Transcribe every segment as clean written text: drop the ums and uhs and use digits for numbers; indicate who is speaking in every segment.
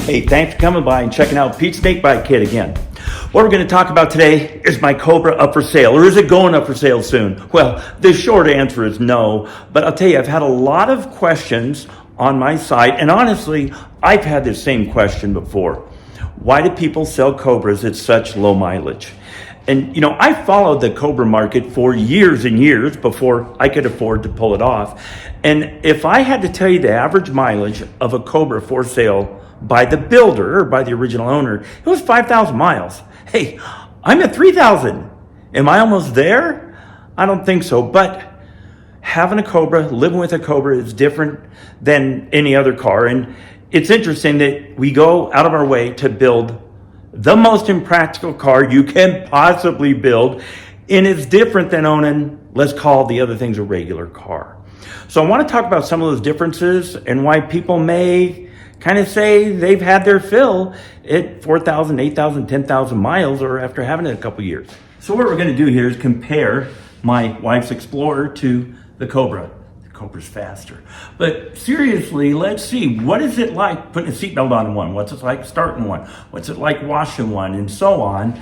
Speaker 1: Hey, thanks for coming by and checking out Pete's Snake Bite Kit again. What we're going to talk about today is my Cobra up for sale, or is it going up for sale soon? Well, the short answer is no, but I'll tell you, I've had a lot of questions on my site, and honestly, I've had this same question before. Why do people sell Cobras at such low mileage? And you know, I followed the Cobra market for years and years before I could afford to pull it off. And if I had to tell you the average mileage of a Cobra for sale by the builder or by the original owner, it was 5,000 miles. Hey, I'm at 3,000. Am I almost there? I don't think so, but having a Cobra, living with a Cobra is different than any other car. And it's interesting that we go out of our way to build the most impractical car you can possibly build. And it's different than owning, let's call the other things a regular car. So I want to talk about some of those differences and why people may kind of say they've had their fill at 4,000, 8,000, 10,000 miles or after having it a couple years. So what we're going to do here is compare my wife's Explorer to the Cobra. The Cobra's faster. But seriously, let's see, what is it like putting a seatbelt on one? What's it like starting one? What's it like washing one? And so on.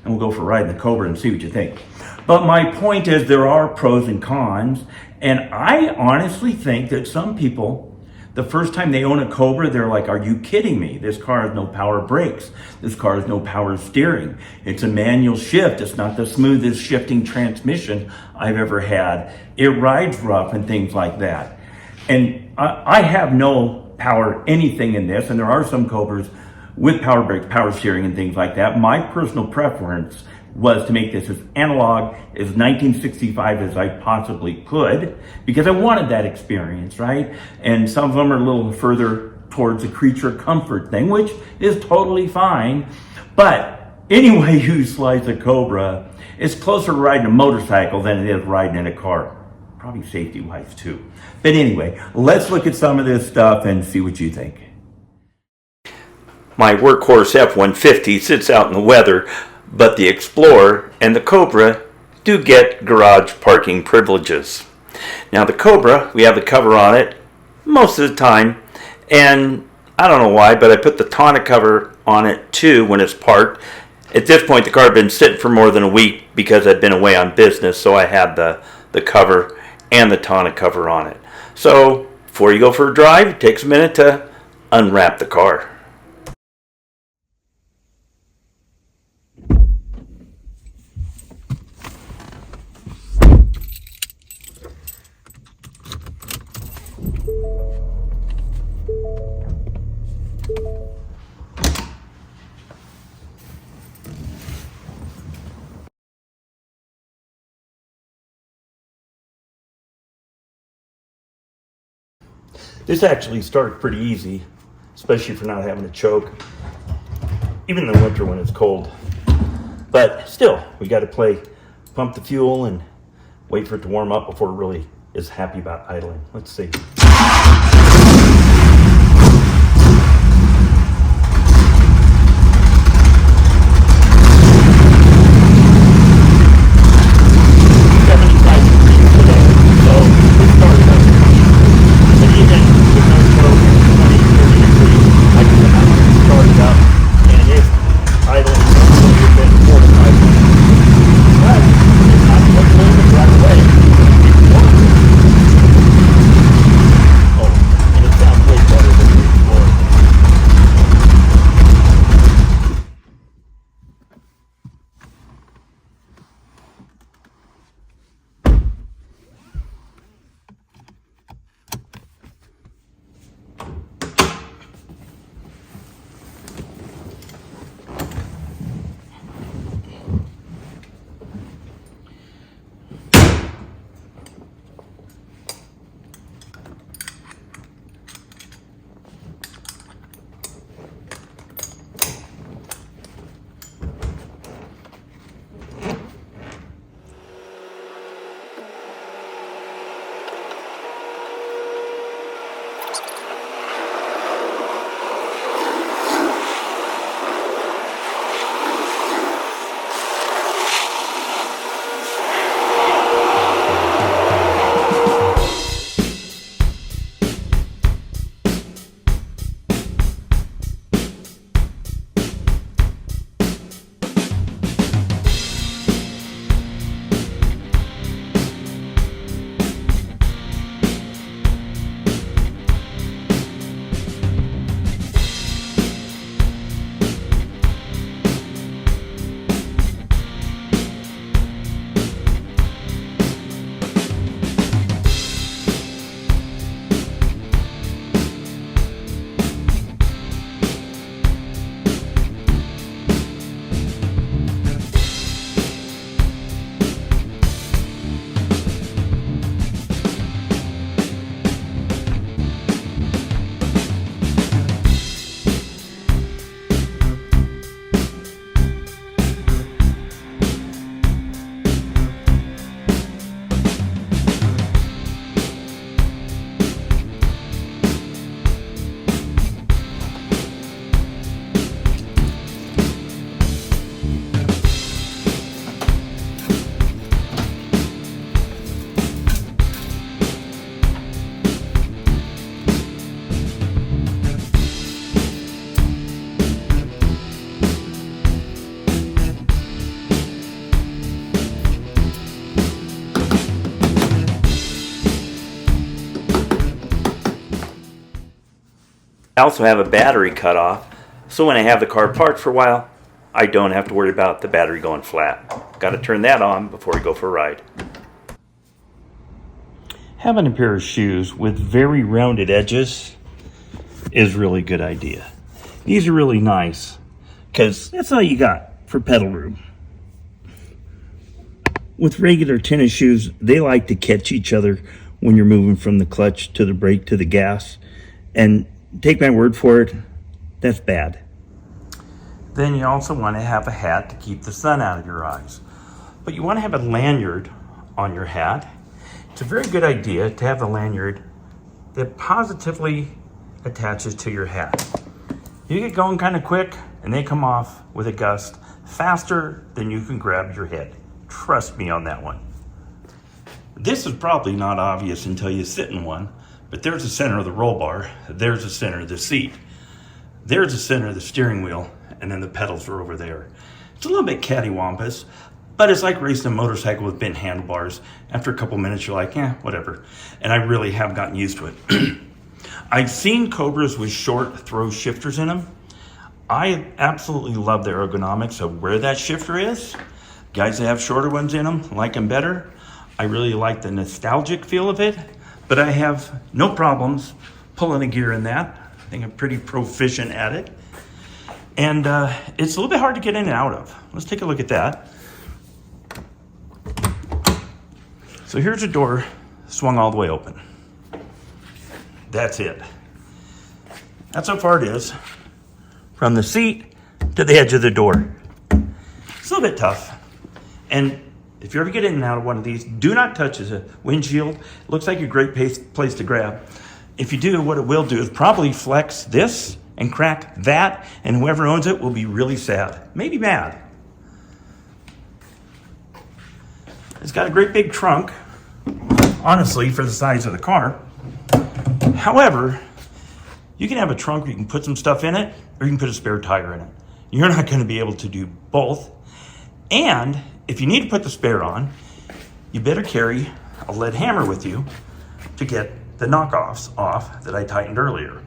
Speaker 1: And we'll go for a ride in the Cobra and see what you think. But my point is there are pros and cons. And I honestly think that some people, the first time they own a Cobra, they're like, are you kidding me? This car has no power brakes. This car has no power steering. It's a manual shift. It's not the smoothest shifting transmission I've ever had. It rides rough and things like that. And I have no power anything in this, and there are some Cobras with power brakes, power steering and things like that. My personal preference was to make this as analog, as 1965 as I possibly could, because I wanted that experience, right? And some of them are a little further towards the creature comfort thing, which is totally fine. But any way you slice a Cobra, it's closer to riding a motorcycle than it is riding in a car. Probably safety-wise too. But anyway, let's look at some of this stuff and see what you think. My workhorse F-150 sits out in the weather, but the Explorer and the Cobra do get garage parking privileges. Now the Cobra, we have the cover on it most of the time, and I don't know why, but I put the tonneau cover on it too when it's parked. At this point the car had been sitting for more than a week because I'd been away on business, so I had the cover and the tonneau cover on it. So before you go for a drive, it takes a minute to unwrap the car. This actually started pretty easy, especially for not having to choke, even in the winter when it's cold. But still, we got to pump the fuel and wait for it to warm up before it really is happy about idling. Let's see. I also have a battery cutoff, so when I have the car parked for a while, I don't have to worry about the battery going flat. Got to turn that on before we go for a ride. Having a pair of shoes with very rounded edges is really good idea. These are really nice because that's all you got for pedal room. With regular tennis shoes, they like to catch each other when you're moving from the clutch to the brake to the gas. And take my word for it, that's bad. Then you also want to have a hat to keep the sun out of your eyes. But you want to have a lanyard on your hat. It's a very good idea to have a lanyard that positively attaches to your hat. You get going kind of quick and they come off with a gust faster than you can grab your head. Trust me on that one. This is probably not obvious until you sit in one, but there's the center of the roll bar, there's the center of the seat, there's the center of the steering wheel, and then the pedals are over there. It's a little bit cattywampus, but it's like racing a motorcycle with bent handlebars. After a couple minutes, you're like, whatever. And I really have gotten used to it. I've seen Cobras with short throw shifters in them. I absolutely love the ergonomics of where that shifter is. Guys that have shorter ones in them like them better. I really like the nostalgic feel of it, but I have no problems pulling a gear in that. I think I'm pretty proficient at it. And it's a little bit hard to get in and out of. Let's take a look at that. So here's a door swung all the way open. That's it. That's how far it is from the seat to the edge of the door. It's a little bit tough. And if you ever get in and out of one of these, do not touch the windshield. It looks like a great place to grab. If you do, what it will do is probably flex this and crack that, and whoever owns it will be really sad, maybe mad. It's got a great big trunk, honestly, for the size of the car. However, you can have a trunk where you can put some stuff in it, or you can put a spare tire in it. You're not going to be able to do both. And if you need to put the spare on, you better carry a lead hammer with you to get the knockoffs off that I tightened earlier.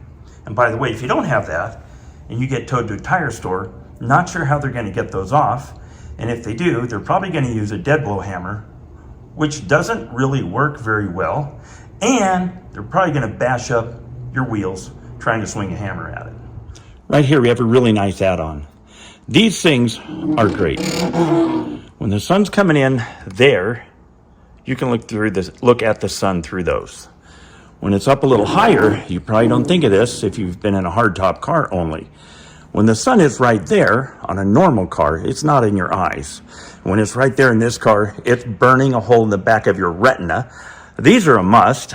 Speaker 1: And by the way, if you don't have that and you get towed to a tire store, not sure how they're going to get those off. And if they do, they're probably going to use a dead blow hammer, which doesn't really work very well. And they're probably going to bash up your wheels trying to swing a hammer at it. Right here, we have a really nice add-on. These things are great. When the sun's coming in there, you can look at the sun through those. When it's up a little higher, you probably don't think of this if you've been in a hardtop car only. When the sun is right there on a normal car, it's not in your eyes. When it's right there in this car, it's burning a hole in the back of your retina. These are a must.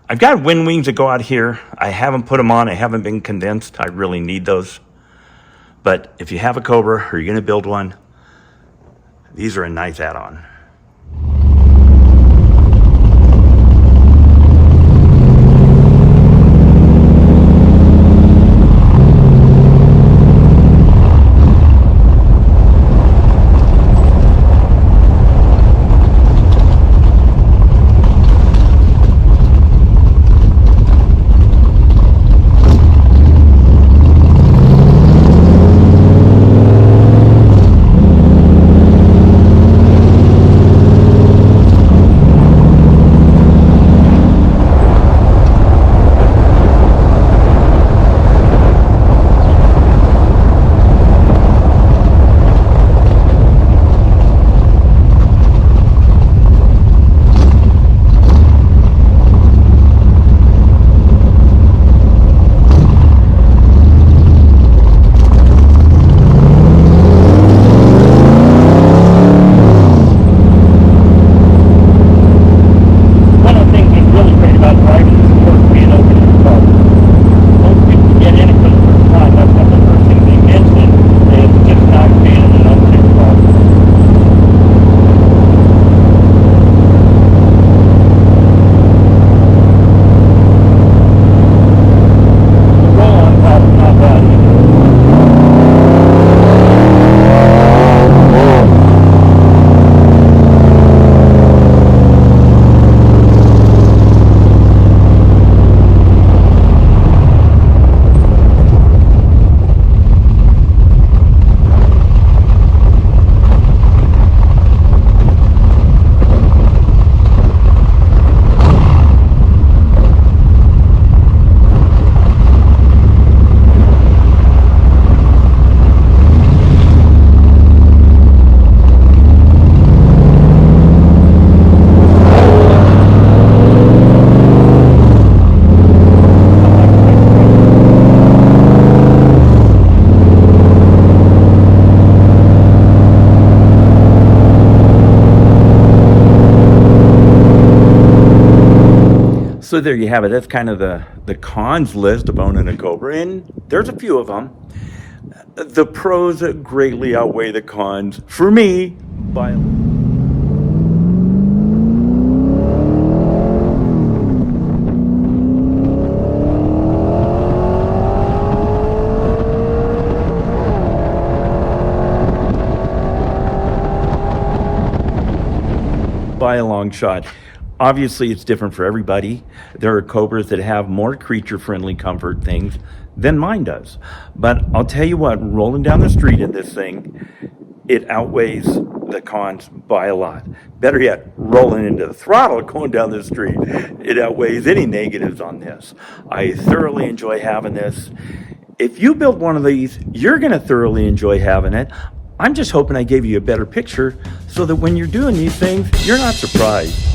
Speaker 1: I've got wind wings that go out here. I haven't put them on. I haven't been convinced I really need those. But if you have a Cobra or you're going to build one, these are a nice add-on. So there you have it. That's kind of the cons list of owning a Cobra, and there's a few of them. The pros greatly outweigh the cons for me by a long shot. Obviously, it's different for everybody. There are Cobras that have more creature-friendly comfort things than mine does. But I'll tell you what, rolling down the street in this thing, it outweighs the cons by a lot. Better yet, rolling into the throttle going down the street, it outweighs any negatives on this. I thoroughly enjoy having this. If you build one of these, you're going to thoroughly enjoy having it. I'm just hoping I gave you a better picture so that when you're doing these things, you're not surprised.